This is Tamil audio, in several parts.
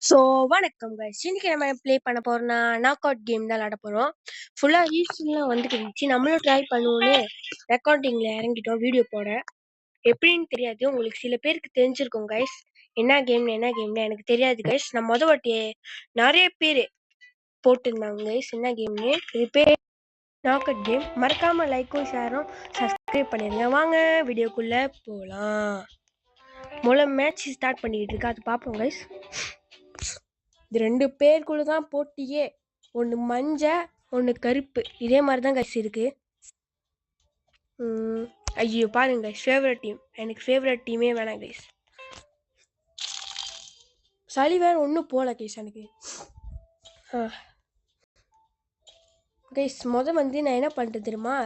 ஸோ வணக்கம் கைஸ். இன்னைக்கு நம்ம ப்ளே பண்ண போறோம்னா நாக் அவுட் கேம் தான் விளாட போகிறோம். ஃபுல்லாக ரீல்ஸ்லாம் வந்துருந்துச்சு, நம்மளும் ட்ரை பண்ணுவோன்னு ரெக்கார்டிங்கில் இறங்கிட்டோம் வீடியோ போட. எப்படின்னு தெரியாது, உங்களுக்கு சில பேருக்கு தெரிஞ்சிருக்கும் கைஸ். என்ன கேம்னு எனக்கு தெரியாது கைஸ். நான் வாட்டி நிறைய பேர் போட்டிருந்தாங்க கைஸ் என்ன கேம்னு. இது பேர் நாக் அவுட் கேம். மறக்காமல் லைக்கும் ஷேரும் சப்ஸ்கிரைப் பண்ணிடுங்க. வாங்க வீடியோக்குள்ளே போகலாம். முதல்ல மேட்ச் ஸ்டார்ட் பண்ணிக்கிட்டு இருக்கு, அது பார்ப்போம் கைஸ். இது 2 பேருக்குள்ள தான் போட்டியே. ஒன்று மஞ்சள், ஒன்று கருப்பு. இதே மாதிரி தான் கைஸ் இருக்கு. ஐயோ பாருங்க கைஸ், ஃபேவரட் டீம். எனக்கு ஃபேவரட் டீமே வேணாம் கைஸ். சளி வேற ஒன்றும் போகல கைஸ் எனக்கு. கைஸ் வந்து நான் என்ன பண்ணுறது தெரியுமா,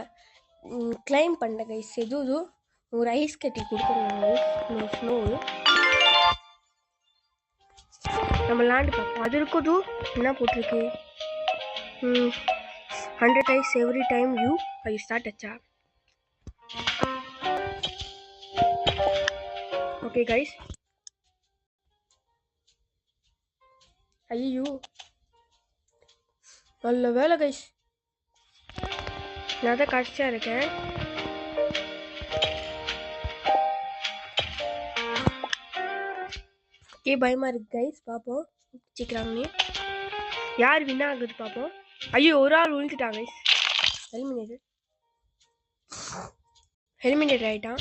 கிளைம் பண்ணேன் கைஸ். எதுவும் ஒரு ஐஸ் கட்டி கொடுத்துருவாங்க ஸ்னோ. நம்ம விளாண்டு பார்ப்போம். அது இருக்குது என்ன போட்டிருக்கு, 100 ice every time you start a chat. Okay guys. ஐயோ நல்ல வேலை கைஸ், நான் தான் கஷ்டா இருக்கேன். பயமா இருக்கு கைஸ். பார்ப்போம் சீக்கிரமே யார் வின் ஆகுது பார்ப்போம். ஐயோ ஒரு ஆள் விழுந்துட்டான் கைஸ். எலிமினேட் ஆயிட்டான்.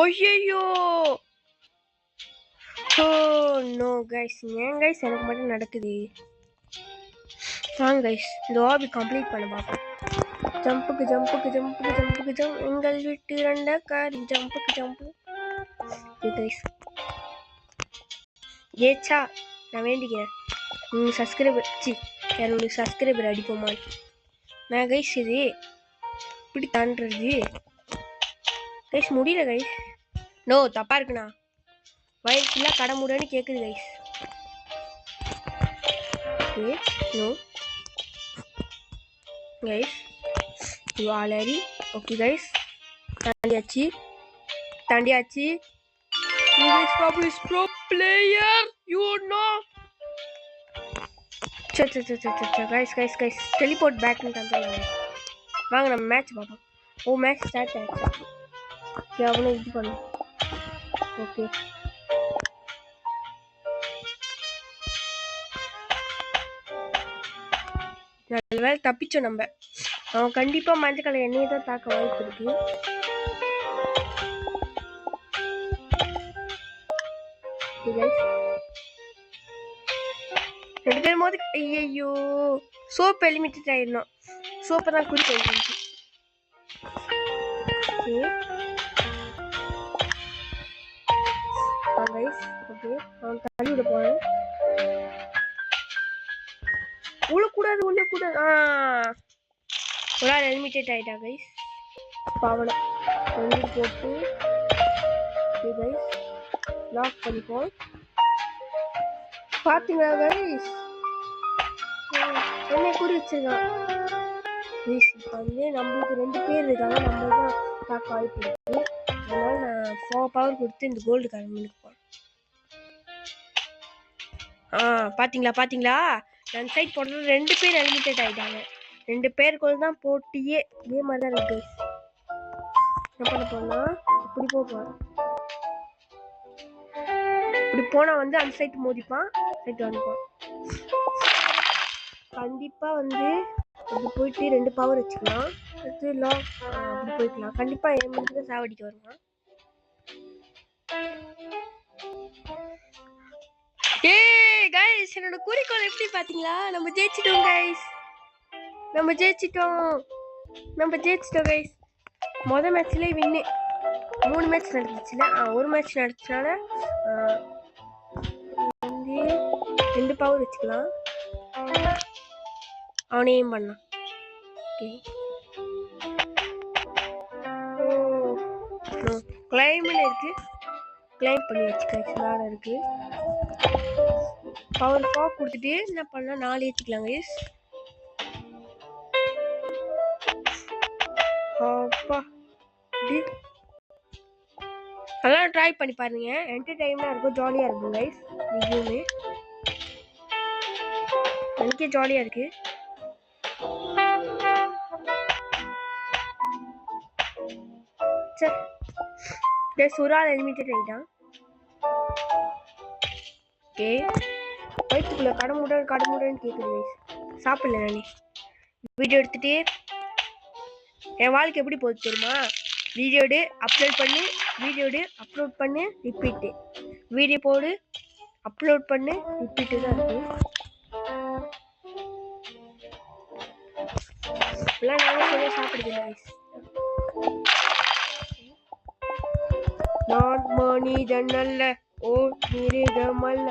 ஓய்யோ நோ கைஸ், ஏன் கைஸ் எனக்கு மட்டும் நடக்குது. வாங்க கைஸ் இந்த ஆபி கம்ப்ளீட் பண்ண பார்ப்போம். ஜம்புக்கு ஜம்புக்கு ஜம்புக்கு ஜம்புக்கு ஜம்ப், எங்கள் வீட்டு ரெண்ட காரி ஜம்புக்கு ஜம்பு. கைஸ் ஏச்சா நான் வேண்டிக்கிறேன், சப்ஸ்கிரைபர் என்னோட சப்ஸ்கிரைபர் அடிப்போமா நான் கைஸ். இது இப்படி தாண்டது கைஸ், முடியல கைஸ். நோ தப்பா இருக்குண்ணா, வயல் ஃபுல்லாக கடை முடியான்னு கேட்குது guys. No guys you already okay guys. தாண்டியாச்சு தாண்டியாச்சு. You guys probably is pro player, you know. Guys teleport back ன்னு தந்துடலாம். வாங்க நம்ம மேட்ச் பார்ப்போம். ஓ மேட்ச் ஸ்டார்ட் ஆயிடுச்சு. அவனை இது பண்ணு. ஓகே நல்ல வேலை தப்பிச்சோம் நம்ம. அவன் கண்டிப்பா மஞ்சள் கலர் எண்ணெயை தான் தாக்க வாய்ப்பு இருக்கு. ரெண்டு பேரும் போது ஐயோ சோப் எலிமினேட் ஆயிடணும். சோப்பை தான் குறி போயிடுச்சு. ஓகே அவன் தள்ளி விட போறேன். உள்ளக்கூடாது உள்ளக்கூடாது. ஒரு ஆள் எலிமினேட் ஆயிட்டா கைஸ். பாவனை ரெண்டு போட்டு கைஸ் லாக் பண்ணிப்போம். பாத்தீங்களா கைஸ், என்ன குறி வச்சிருக்கான் கைஸ். இப்போ வந்து நம்மளுக்கு 2 பேர் இருக்காங்க, நம்ம தான் தாக்க வாய்ப்பு இருக்கு. அதனால நான் 4 பவர் கொடுத்து இந்த கோல்டு காரனுக்கு போறேன். பாத்தீங்களா நான் சைட் போடுறது 2 பேர் எலிமினேட் ஆயிட்டாங்க. 2 பேருக்குள்ள தான் போட்டியே. இதே மாதிரி தான் இருக்கு. என்ன பண்ண போனா இப்படி போறேன். இப்படி போனா வந்து அந்த சைட் மோதிப்பான், சைட் வந்துப்பான். கண்டிப்பா வந்து அப்படி போயிட்டு 2 பவர் வச்சுக்கலாம். அடுத்து லாக் அப்படி போய்க்கலாம். கண்டிப்பா என் தான் சாவடிக்க வருவான். கைஸ் என்னோட குறிக்கோள் எப்படி பாத்தீங்களா, நம்ம ஜெயிச்சிட்டோம் கைஸ். நம்ம ஜெயிச்சிட்டோம் கைஸ். மொதல் மேட்ச்ல வின்னு. 3 மேட்ச் நடந்துச்சுல, ஒரு மேட்ச் நடந்துச்சுனால 2 பவர் வச்சுக்கலாம். அவனையும் பண்ணான். கிளைம்னு இருக்கு, கிளைம் பண்ணி வச்சுக்க மேல இருக்கு. பவர் 4 கொடுத்துட்டு என்ன பண்ணா 4 ஏற்றிக்கலாம் கைஸ். அப்பா அதெல்லாம் ட்ரை பண்ணி பாருங்க, என்டர்டைனாக இருக்கும், ஜாலியாக இருக்கும் கைஸ். இதுவுமே எனக்கே ஜாலியாக இருக்கு. சரி சுறால் எலிமிட்டட் ஆகிட்டான். ஓகே வயிற்றுக்குள்ள கடமுடன்னு கேட்குது கைஸ். சாப்பிடல நானே. வீடியோ எடுத்துகிட்டு என் வாழ்க்கை எப்படி போகுது தெரியுமா? வீடியோடு அப்லோட் பண்ணு ரிப்பீட்டு, வீடியோ போடு அப்லோட் பண்ணு ரிப்பீட்டு தான் இருக்கு. இப்பெல்லாம் நாங்கள் சரியாக சாப்பிடுது கைஸ். நான் மனிதன் அல்ல, ஓ மிருகம் அல்ல.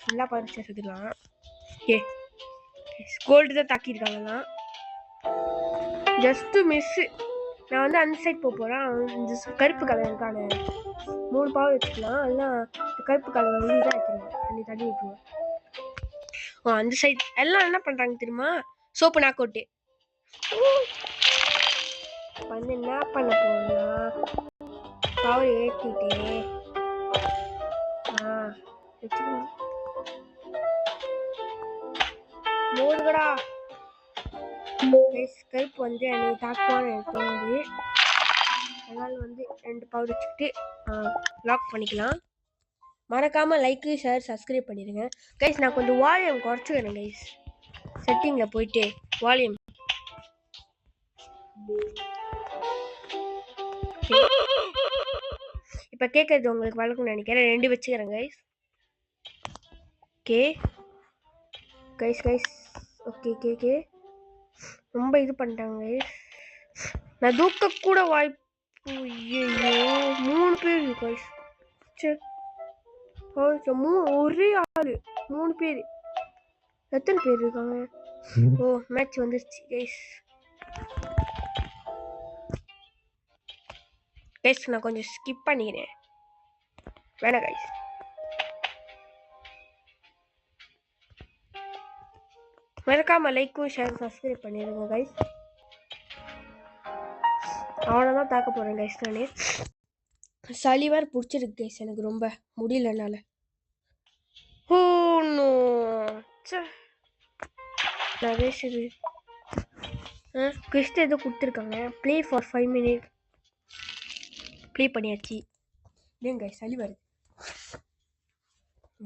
ஃபுல்லாக பறிச்சதுலாம் ஏ கோல்டு தான் தாக்கியிருக்காங்கலாம். Just miss. நான் வந்து அந்த சைட் போகிறேன். இந்த கருப்பு கலர் இருக்கான 3 பாவம் வச்சுக்கலாம். அதெல்லாம் கருப்பு கலர் வந்து இதாக வைக்கணும், தண்ணி தண்ணி விட்டுருவோம். அந்த சைட் எல்லாம் என்ன பண்ணுறாங்க தெரியுமா? சோப்பு நாக் அவுட்டு வந்து என்ன பண்ண போனா பவர் ஏற்றிட்டு மூடுகடா. கருப்பு வந்து என்னை தாக்குவான்னு எனக்கு தோணுது. அதனால் வந்து 2 பவர் வச்சுக்கிட்டு லாக் பண்ணிக்கலாம். மறக்காமல் லைக்கு ஷேர் சப்ஸ்கிரைப் பண்ணிடுங்க கைஸ். நான் கொஞ்சம் வால்யூம் குறைச்சிக்கிறேன் கைஸ். செட்டிங்கில் போயிட்டு வால்யூம் இப்போ கேட்குறது உங்களுக்கு வழக்கம்னு நினைக்கிறேன். 2 வச்சுக்கிறேன் கைஸ். ஓகே கைஸ் ஓகே ரொம்ப இது பண்ணிட்டாங்க கைஸ். நான் தூக்க கூட வாய்ப்பு. ஐயோ 3 பேர் கைஸ். ஒரே ஆளு 3 பேர். எத்தனை பேர் இருக்காங்க? ஓ மேட்ச் வந்துருச்சு கைஸ். நான் கொஞ்சம் ஸ்கிப் பண்ணிக்கிறேன், வேணாம் கைஸ். மறக்காம லைக்கும் ஷேர் சப்ஸ்கிரைப் பண்ணிடுங்க கைஸ். அவ்வளோதான் தாக்க போகிறேன் கைஸ். நானே சளி வேறு பிடிச்சிருக்கு கைஸ், எனக்கு ரொம்ப முடியலனால. ஓ நோ நிறைய சரி. கிறிஸ்ட் ஏதோ கொடுத்துருக்காங்க, ப்ளே ஃபார் 5 minutes. ப்ளே பண்ணியாச்சு. ஏன் கைஸ் சளி வருது.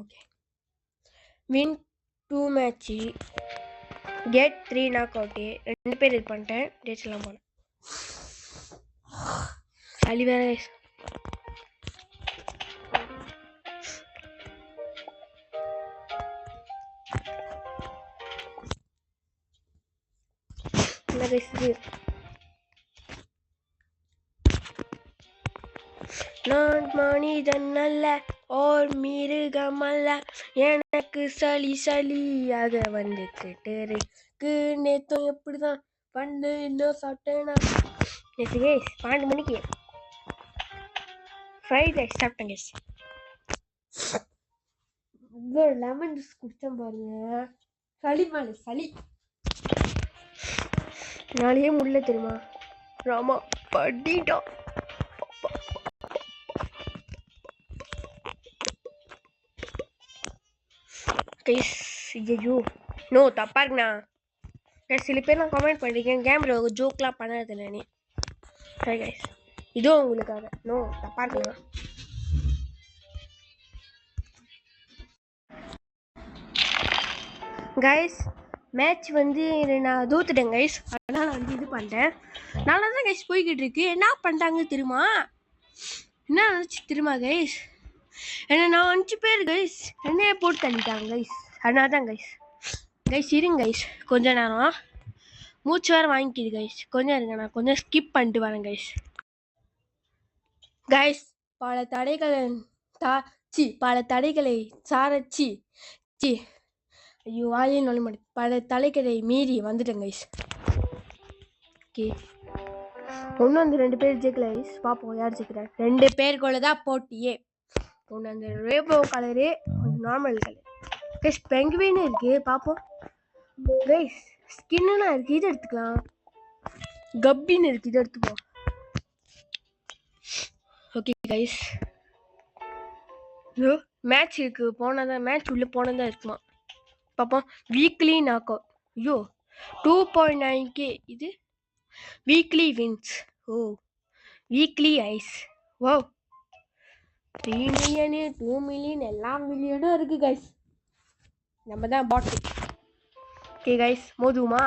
Okay win 2 match, get 3 knock out. 2 பேர் இது பண்ணிட்டேன். டேட்ஸ் எல்லாம் போனேன். சளி வேற கைஸ். நான் மனிதன் அல்ல, ஓர் மிருகம் அல்ல, எனக்கு சளியாக வந்துக்கிட்டு இருக்கு. நேத்தும் எப்படிதான் பண்ணு இன்னும் சாப்பிட்டேன்னா. நேற்று கேஸ் 12 மணிக்கு ஃப்ரைட் ரைஸ் சாப்பிட்டேன் கேஸ். லெமன் ஜூஸ் குடிச்சேன் பாருங்க. சளி மேலே சளி நாளையே முடியல தெரியுமா? ராமா படிட்டோம். ஐயோ நோ தப்பா இருக்குண்ணா. சில பேர் நான் கமெண்ட் பண்ணிருக்கேன், கேம்ல ஜோக்லாம் பண்ணது இல்லைன்னு. சரி கைஸ் இதுவும் உங்களுக்காக. நோ தப்பா இருக்குண்ணா. கைஸ் மேட்ச் வந்து நான் தோத்துட்டேன் கைஸ். அதனால் நான் வந்து இது பண்ணிட்டேன். நல்லா தான் கைஸ் போய்கிட்டு இருக்கு. என்ன பண்ணிட்டாங்க தெரியுமா? என்ன நினச்சி தெரியுமா கைஸ்? ஏன்னா நான் 5 பேர் கைஸ் என்னையே போட்டு தள்ளிட்டாங்க கைஸ். அதனால தான் கைஸ் இருங்க கைஸ், கொஞ்ச நேரம் மூச்சு வேறு வாங்கிக்கிது கைஸ். கொஞ்சம் இருங்க, நான் கொஞ்சம் ஸ்கிப் பண்ணிட்டு வரேன் கைஸ். பல தடைகளை சாரச்சி ஐயோ வாயிலே நொழ மாட்டேன். பல தலைக்கதை மீறி வந்துட்டேன் கைஸ். ஓகே ஒன்று அந்த 2 பேர் ஜெயிக்கல கைஸ். பார்ப்போம் யார் ஜெயிக்கிறார். 2 பேருக்குள்ள தான் போட்டியே. ஒன்று அந்த ரேபோ கலரு, கொஞ்சம் நார்மல் கலர் கைஸ். பெங்குவின்னு இருக்கு, பார்ப்போம் கைஸ். ஸ்கின்னுலாம் இருக்கு, இது எடுத்துக்கலாம். கப்பின்னு இருக்கு, இது எடுத்துப்போம். ஓகே கைஸ், மேட்ச் இருக்கு, போனதான் மேட்ச் உள்ள போனதான் இருக்குமா பாப்போம். Weekly knock out. ஐயோ 2.9k. இது வீக்லி வின்ஸ். ஓ வீக்லி ஐஸ். ஓ 3 மில்லியனு 2 மில்லியன் எல்லா மில்லியனும் இருக்கு கைஸ். நம்ம தான் பாட். ஓகே கைஸ், மோதுமா?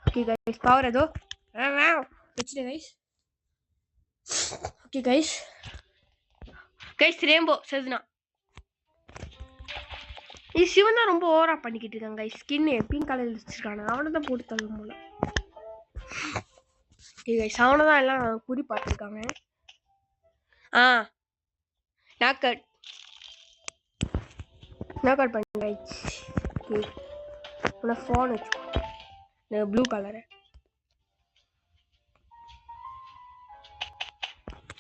ஓகே கைஸ், பவர் அதோ வச்சுட்டு guys. Okay guys, guys rainbow செதுனா இது சிவன் தான் ரொம்ப ஓவரா பண்ணிக்கிட்டு இருக்காங்க கைஸ். ஸ்கின் பிங்க் கலர்ல வச்சிருக்காங்க, அவனை தான் போட்டு தள்ளும் போல. ஓகே கைஸ், அவனை தான் எல்லாம் குறி பார்த்துருக்காங்க. நாக் அவுட் பண்ணி கைஸ். ஓகே உன ஃபோன் வச்சுக்கோ, blue colour.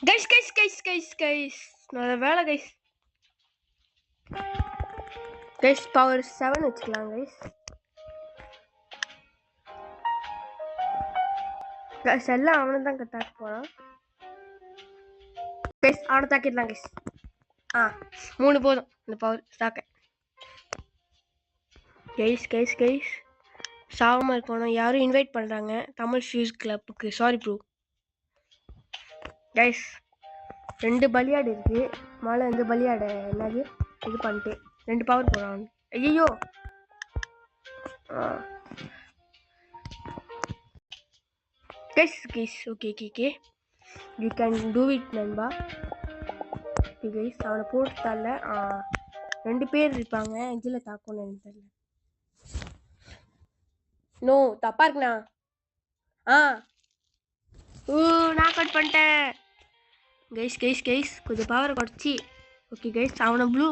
Guys guys guys guys guys நல்ல வேலை கைஸ். கைஸ் பவர் 7 வச்சுக்கலாம் கைஸ். கைஸ் எல்லாம் அவனை தான் தாக்க போறான் கைஸ். அவனை தாக்கிடலாம் கைஸ். 3 போதும் இந்த பவர் தாக்க. கைஸ் கைஸ் கைஸ் சாகமாக இருக்கணும். யாரும் இன்வைட் பண்ணுறாங்க தமிழ் ஃபியூஸ் கிளப்புக்கு. Sorry bro. கைஸ் 2 பலியாடு இருக்கு. மேலே 2 பலியாடை என்னது இது பண்ணிட்டு 2 பவர் போகிறான். ஐயோ guys guys okay okay okay you can do it நண்பா. ஓகே கைஸ் அவனை போட்டு தரல. 2 பேர் இருப்பாங்க, இதில் தாக்கணும்னு எனக்கு தெரியல. நோ தப்பா இருக்குண்ணா. நான் கட் பண்ணிட்டேன் கைஸ். கைஸ் கைஸ் கொஞ்சம் பவர் குறைச்சி. ஓகே கைஸ் அவனை ப்ளூ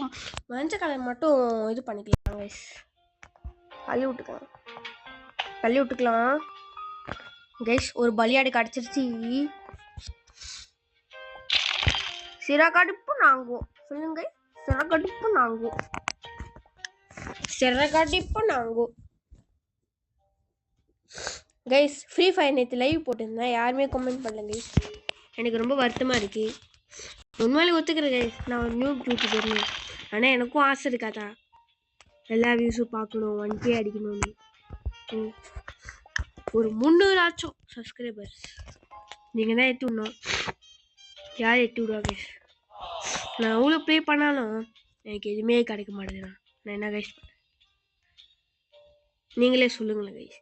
மஞ்சள் கலர் மட்டும் இது பண்ணிக்கலாம் கைஸ். தள்ளி விட்டுக்கலாம் கைஸ். ஒரு பலியாடு கிடச்சிருச்சு. சிறகடிப்பு நாங்கும் சொல்லுங்க. சிறகடிப்பு நாங்கும் கைஸ். ஃப்ரீ ஃபயர் நேற்று லைவ் போட்டிருந்தேன், யாருமே கமெண்ட் பண்ணல கைஸ். எனக்கு ரொம்ப வருத்தமாக இருக்கு. உண்மையிலே ஒத்துக்கிறேன் கைஸ், நான் ஒரு நியூ யூடியூபர். ஆனால் எனக்கும் ஆசை இருக்காதா எல்லா வியூஸும் பார்க்கணும், 1K அடிக்கணும்னு. ஒரு 300 ஆச்சும் சப்ஸ்கிரைபர்ஸ் நீங்கள் தான் எத்தி விடணும். யார் எத்தி விடுவா கைஸ்? நான் அவ்வளோ ப்ளே பண்ணாலும் எனக்கு எதுவுமே கிடைக்க மாட்டேதுண்ணா. நான் என்ன கைஸ் பண்ணேன் நீங்களே சொல்லுங்களேன் கைஸ்.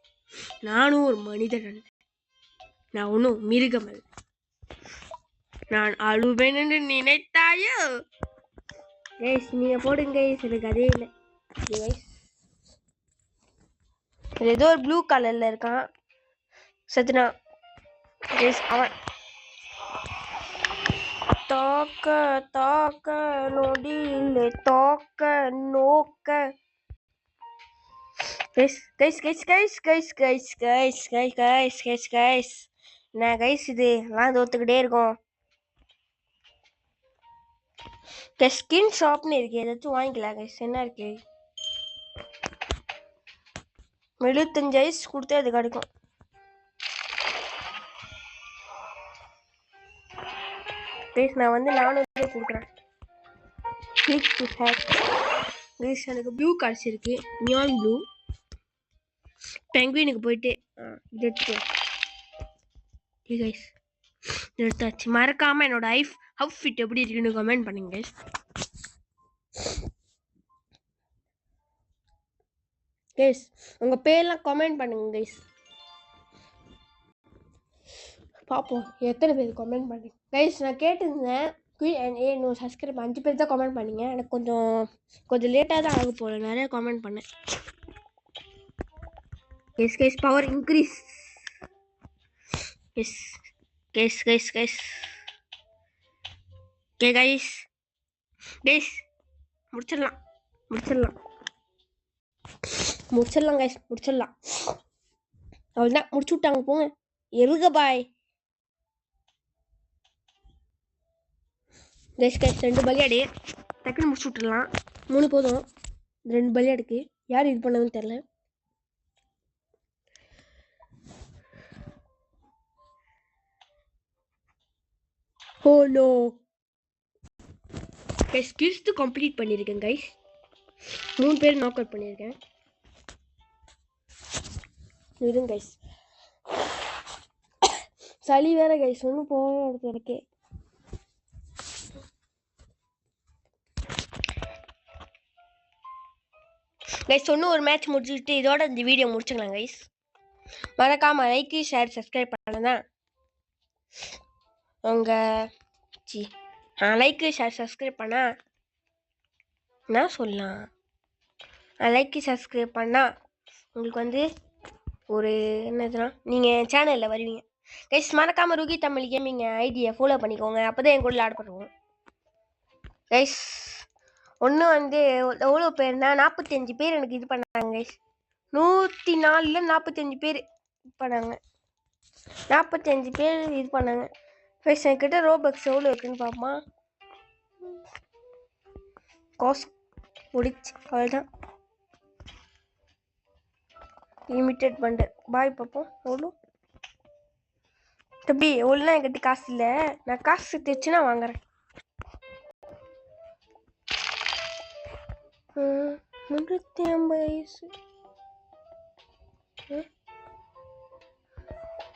நானும் ஒரு மனிதன், நான் ஒன்றும் மிருகம் அல்ல. நான் அழுவேன் என்று நினைத்தாயோ கைஸ்? நீங்கள் போடுங்க கைஸ், எனக்கு அதே இல்லை கைஸ். ஏதோ ஒரு ப்ளூ கலரில் இருக்கான் சத்துனா கைஸ். அவன் தாக்க நொடியில் தாக்க நோக்க. கைஸ் என்ன கைஸ் இது எல்லாம் தோத்துக்கிட்டே இருக்கும். ஸ்கின் ஷாப்னு இருக்கு, ஏதாச்சும் வாங்கிக்கலாம் கைஸ். என்ன இருக்கு? 75 ஐஸ் கொடுத்தா அது கிடைக்கும். கைஸ் நான் வந்து 400 கொடுக்குறேன். Click to hack guys. எனக்கு ப்ளூ கிடச்சிருக்கு, நியான் ப்ளூ. பெங்குயினுக்கு போயிட்டு இது எடுத்துக்கலாம் கைஸ். எடுத்தாச்சு. மறக்காம என்னோட அவுட்ஃபிட் எப்படி இருக்குன்னு கமெண்ட் பண்ணுங்க கைஸ். கைஸ் உங்க பேர்லாம் கமெண்ட் பண்ணுங்க கைஸ், பார்ப்போம் எத்தனை பேர் கமெண்ட் பண்ணுங்க கைஸ். நான் கேட்டிருந்தேன் இன்னும் சப்ஸ்கிரைப் 5 பேர் தான் கமெண்ட் பண்ணீங்க. எனக்கு கொஞ்சம் லேட்டாக தான் ஆக போகல, நிறைய கமெண்ட் பண்ணேன் guys. Guys power increase guys. Guys okay guys. Guys முடிச்சிடலாம் கைஸ், முடிச்சிடலாம். அவ்வளோதான், முடிச்சு விட்டாங்க போங்க. எருக பாய் கைஸ். 2 பலியாடு டக்குன்னு முடிச்சு விட்டுடலாம். 3 போதும். 2 பலியாடுக்கு யார் இது பண்ணதுன்னு தெரில. ஓ நோ கைஸ் கிறிஸ்து கம்ப்ளீட் பண்ணியிருக்கேன் கைஸ் 3 பேர் நாக் அவுட் பண்ணியிருக்கேன் இருங்க கைஸ் சளி வேற கைஸ் ஒன்றும் போக இடத்துல இருக்கே கைஸ் ஒன்றும் ஒரு மேட்ச் முடிச்சுட்டு இதோட இந்த வீடியோ முடிச்சுக்கலாம் கைஸ் மறக்காம லைக் ஷேர் சப்ஸ்கிரைப் பண்ணதான் உங்கள் லைக் ஷேர் சப்ஸ்கிரைப் பண்ணா என்ன சொல்லலாம் லைக் சப்ஸ்கிரைப் பண்ணால் உங்களுக்கு வந்து ஒரு என்னதுன்னா நீங்கள் சேனலில் வருவீங்க கைஸ் மறக்காமல் ருகி தமிழ் கேமிங் ஐடியை ஃபாலோ பண்ணிக்கோங்க அப்போ தான் என் கூட ஆட் பண்ணுவோம் கைஸ் ஒன்று வந்து எவ்வளோ பேர்னா 45 பேர் எனக்கு இது பண்ணாங்க கைஸ் 104ல் 45 பேர் இது பண்ணாங்க 45 பேர் இது பண்ணாங்க கைஸ் என்கிட்ட ரோபக்ஸ் எவ்வளோ இருக்குன்னு பார்ப்போமா காசு முடிச்சு அவ்வளோதான் லிமிட்டட் பண்டல் பாய் பார்ப்போம் எவ்வளோ தம்பி எவ்வளோனா என்கிட்ட காசு இல்லை நான் காசு தைச்சுன்னா வாங்குறேன் 350 வயசு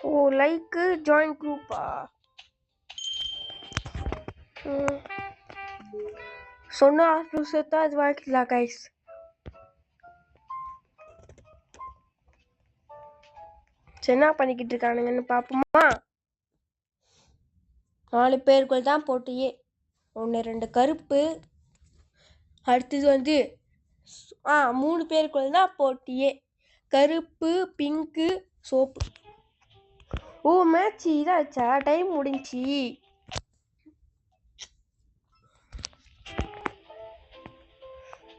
ஓ லைக்கு ஜாயின் குரூப்பா சொன்னா சேர்த்தா அது வாங்கிக்கலாம் கைஸ் என்ன பண்ணிக்கிட்டு இருக்கானுங்கன்னு பார்ப்போமா 4 பேருக்குள் தான் போட்டியே 1 2 கருப்பு அடுத்தது வந்து 3 பேருக்குள் தான் போட்டியே கருப்பு பிங்க்கு சோப்பு ஓ மேட்ச் இதாச்சா டைம் முடிஞ்சி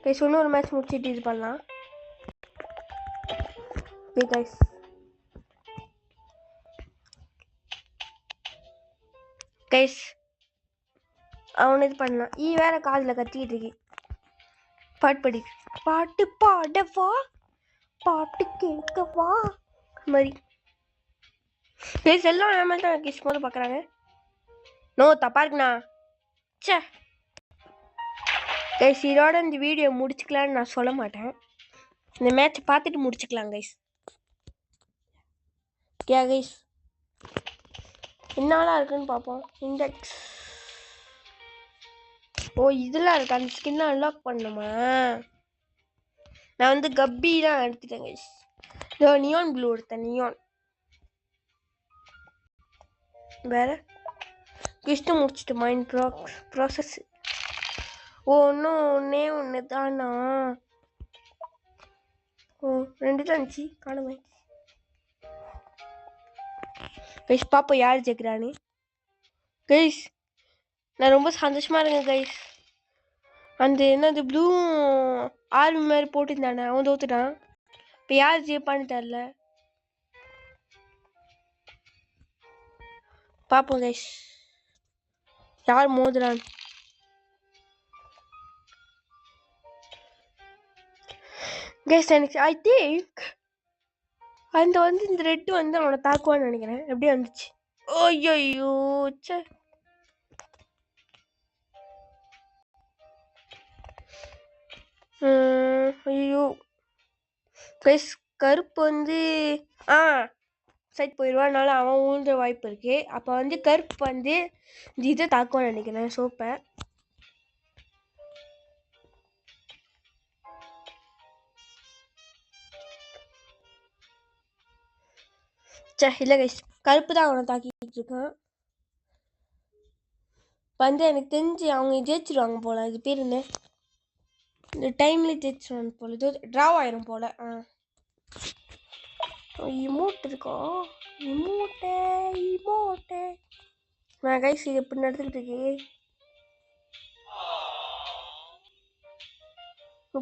கைஸ் இன்னொரு மேட்ச் முடிச்சுட்டு இது பண்ணலாம் கைஸ் கைஸ் அவன் இது பண்ணான் வேற காதில் கத்திக்கிட்டு இருக்கு பாட்டு பாடவா பாட்டு கேட்கவா மாதிரி கைஸ் எல்லாம் ஏமா தான் கிஸ் போது பார்க்குறாங்க நோ தப்பா இருக்குண்ணா சே கைஸ் இதோட இந்த வீடியோ முடிச்சுக்கலான்னு நான் சொல்ல மாட்டேன் இந்த மேட்ச் பார்த்துட்டு முடிச்சுக்கலாம் கைஸ் கே கைஸ் என்னாலாம் இருக்குன்னு பார்ப்போம் இண்டெக்ஸ் ஓ இதெல்லாம் இருக்கு அந்த ஸ்கின்லாம் அன்லாக் பண்ணுமா நான் வந்து கப்பி தான் எடுத்துட்டேன் கைஸ் இதோ நியான் ப்ளூ எடுத்தேன் நியான் வேற கிஸ்ட்டு முடிச்சுட்டு மைண்ட் ப்ராசஸ் ஓ ஒன்றே ஒன்று தானா ஓ 2 தான் இருந்துச்சு காணுமே கைஸ் பாப்பா யார் ஜெயிக்கிறான்னு கைஸ் நான் ரொம்ப சந்தோஷமா இருக்கேன் கைஸ் அந்த என்னது ப்ளூ ஆர்மி மாதிரி போட்டுருந்தானே அவன் தோத்துட்டான் இப்போ யார் ஜெயிப்பான்னு தெரில பார்ப்போம் கைஸ் யார் மோதுறான் கைஸ் எனக்கு ஐ திங்க் அந்த வந்து இந்த ரெட்டு வந்து அவனை தாக்குவான்னு நினைக்கிறேன் எப்படி வந்துச்சு ஐயோ சே ஐயோ கைஸ் கருப்பு வந்து சைட் போயிடுவானால அவன் ஊழ்ந்த வாய்ப்பு இருக்கு அப்போ வந்து கருப்பு வந்து இந்த இதை தாக்குவான்னு நினைக்கிறேன் சோப்பை சே இல்லை கைஸ் கருப்பு தான் அவனை தாக்கிட்டு இருக்கான் வந்து எனக்கு தெரிஞ்சு அவங்க ஜெயிச்சிருவாங்க போல இது பேர் என்ன இந்த டைம்ல ஜெயிச்சிருவாங்க போல இது ட்ராவ் ஆயிரும் போல இமோட் இருக்கா இமோட்டே நான் கைஸ் இது எப்படி நடந்துக்கிட்டு இருக்கே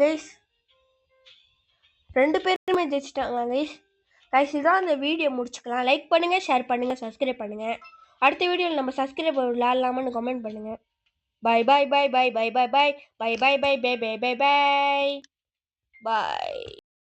கைஸ் 2 பேருமே ஜெயிச்சிட்டாங்க கைஸ் இதான் அந்த வீடியோ முடிச்சுக்கலாம் லைக் பண்ணுங்க ஷேர் பண்ணுங்க சப்ஸ்கிரைப் பண்ணுங்க அடுத்த வீடியோவில் நம்ம சப்ஸ்கிரைப் விளையாடலாமான்னு கமெண்ட் பண்ணுங்க பாய் பாய் பாய் பாய் பாய் பாய் பாய் பாய் பாய் பாய் பாய் பாய் பாய் பாய்